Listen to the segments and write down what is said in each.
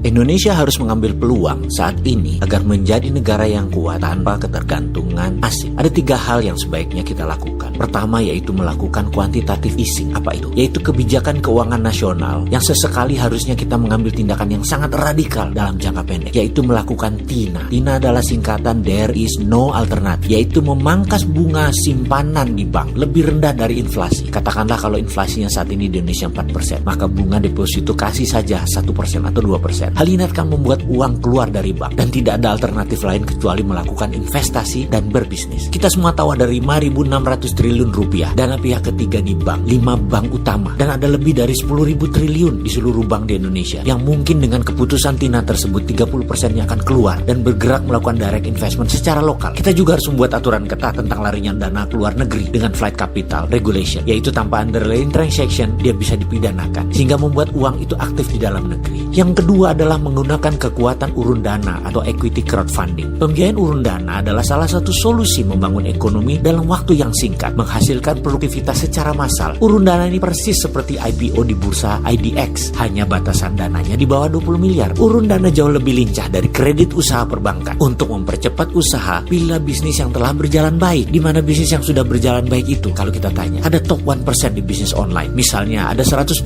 Indonesia harus mengambil peluang saat ini agar menjadi negara yang kuat tanpa ketergantungan asing. Ada 3 hal yang sebaiknya kita lakukan. Pertama yaitu melakukan quantitative easing. Apa itu? Yaitu kebijakan keuangan nasional yang sesekali harusnya kita mengambil tindakan yang sangat radikal dalam jangka pendek, yaitu melakukan TINA. TINA adalah singkatan There is no alternative, yaitu memangkas bunga simpanan di bank lebih rendah dari inflasi. Katakanlah kalau inflasinya saat ini di Indonesia 4%, maka bunga deposito kasih saja 1% atau 2%. Hal ini akan membuat uang keluar dari bank dan tidak ada alternatif lain kecuali melakukan investasi dan berbisnis. Kita semua tahu ada 5.600 triliun rupiah dana pihak ketiga di bank, 5 bank utama, dan ada lebih dari 10.000 triliun di seluruh bank di Indonesia yang mungkin dengan keputusan TINA tersebut 30%-nya akan keluar dan bergerak melakukan direct investment secara lokal. Kita juga harus membuat aturan ketat tentang larinya dana keluar negeri dengan flight capital regulation, yaitu tanpa underlying transaction dia bisa dipidanakan, sehingga membuat uang itu aktif di dalam negeri. Yang kedua adalah menggunakan kekuatan urun dana atau equity crowdfunding. Pembiayaan urun dana adalah salah satu solusi membangun ekonomi dalam waktu yang singkat, menghasilkan produktivitas secara massal. Urun dana ini persis seperti IPO di bursa IDX, hanya batasan dananya di bawah 20 miliar. Urun dana jauh lebih lincah dari kredit usaha perbankan. Untuk mempercepat usaha, pilihlah bisnis yang telah berjalan baik. Di mana bisnis yang sudah berjalan baik itu? Kalau kita tanya, ada top 1% di bisnis online. Misalnya ada 125.000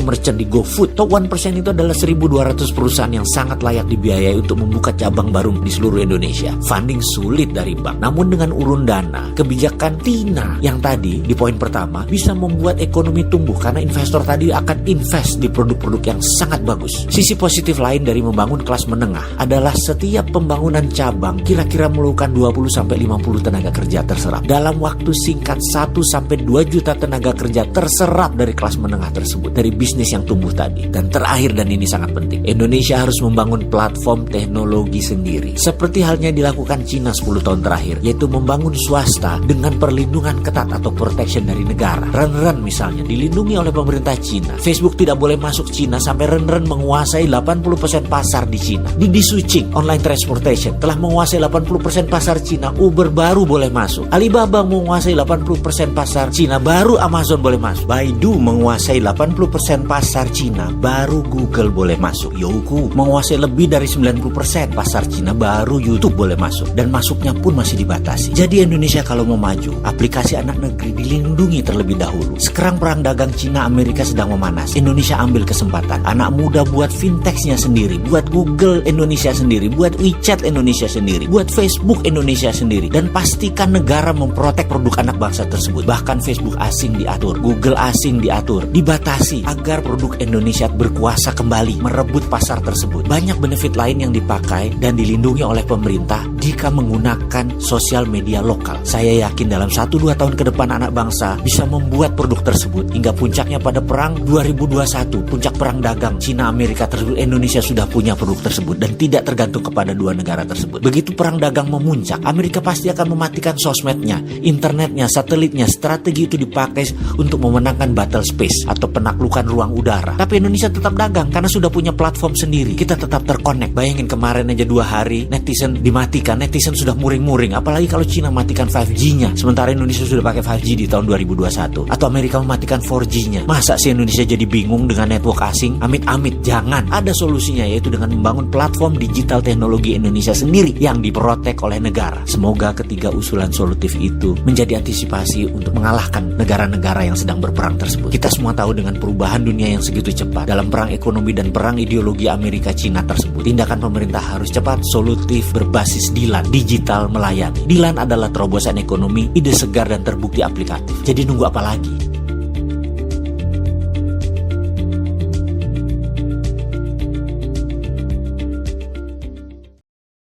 merchant di GoFood. Top 1% itu adalah 1.200 perusahaan yang sangat layak dibiayai untuk membuka cabang baru di seluruh Indonesia. Funding sulit dari bank. Namun dengan urun dana, kebijakan TINA yang tadi di poin pertama bisa membuat ekonomi tumbuh karena investor tadi akan invest di produk-produk yang sangat bagus. Sisi positif lain dari membangun kelas menengah adalah setiap pembangunan cabang kira-kira memerlukan 20-50 tenaga kerja terserap. Dalam waktu singkat 1-2 juta tenaga kerja terserap dari kelas menengah tersebut, dari bisnis yang tumbuh tadi. Dan terakhir, dan ini sangat penting, Indonesia harus membangun platform teknologi sendiri. Seperti halnya dilakukan Cina 10 tahun terakhir, yaitu membangun swasta dengan perlindungan ketat atau protection dari negara. Renren misalnya dilindungi oleh pemerintah Cina. Facebook tidak boleh masuk Cina sampai Renren menguasai 80% pasar di Cina. Didi Sucing online transportation telah menguasai 80% pasar Cina, Uber baru boleh masuk. Alibaba menguasai 80% pasar Cina, baru Amazon boleh masuk. Baidu menguasai 80% pasar Cina, baru Google boleh masuk. Youku menguasai lebih dari 90% pasar Cina, baru YouTube boleh masuk. Dan masuknya pun masih dibatasi. Jadi Indonesia kalau mau maju, aplikasi anak negeri dilindungi terlebih dahulu. Sekarang perang dagang Cina Amerika sedang memanas. Indonesia ambil kesempatan. Anak muda buat fintechnya sendiri, buat Google Indonesia sendiri, buat WeChat Indonesia sendiri, buat Facebook Indonesia sendiri. Dan pastikan negara memprotek produk anak bangsa tersebut. Bahkan Facebook asing diatur, Google asing diatur, dibatasi agar produk Indonesia berkuasa kembali merebut pasar tersebut. Banyak benefit lain yang dipakai dan dilindungi oleh pemerintah jika menggunakan sosial media lokal. Saya yakin dalam 1-2 tahun ke depan anak bangsa bisa membuat produk tersebut hingga puncaknya pada perang 2021, puncak perang dagang Cina Amerika tersebut, Indonesia sudah punya produk tersebut dan tidak tergantung kepada 2 negara tersebut. Begitu perang dagang memuncak, Amerika pasti akan mematikan sosmednya, internetnya, satelitnya. Strategi itu dipakai untuk memenangkan battle space atau penaklukan ruang udara. Tapi Indonesia tetap dagang karena sudah punya platform sendiri. Kita tetap terkonek. Bayangin kemarin aja 2 hari netizen dimatikan, netizen sudah muring-muring. Apalagi kalau Cina matikan 5G-nya, sementara Indonesia sudah pakai 5G di tahun 2021. Atau Amerika mematikan 4G-nya. Masa sih Indonesia jadi bingung dengan network asing? Amit-amit, jangan. Ada solusinya, yaitu dengan membangun platform digital teknologi Indonesia sendiri yang diprotek oleh negara. Semoga ketiga usulan solutif itu menjadi antisipasi untuk mengalahkan negara-negara yang sedang berperang tersebut. Kita semua tahu dengan perubahan dunia yang segitu cepat dalam perang ekonomi dan perang ideologi Amerika Cina tersebut, tindakan pemerintah harus cepat, solutif, berbasis DILAN, digital melayani. DILAN adalah terobosan ekonomi, ide segar dan terbukti aplikatif. Jadi nunggu apa lagi?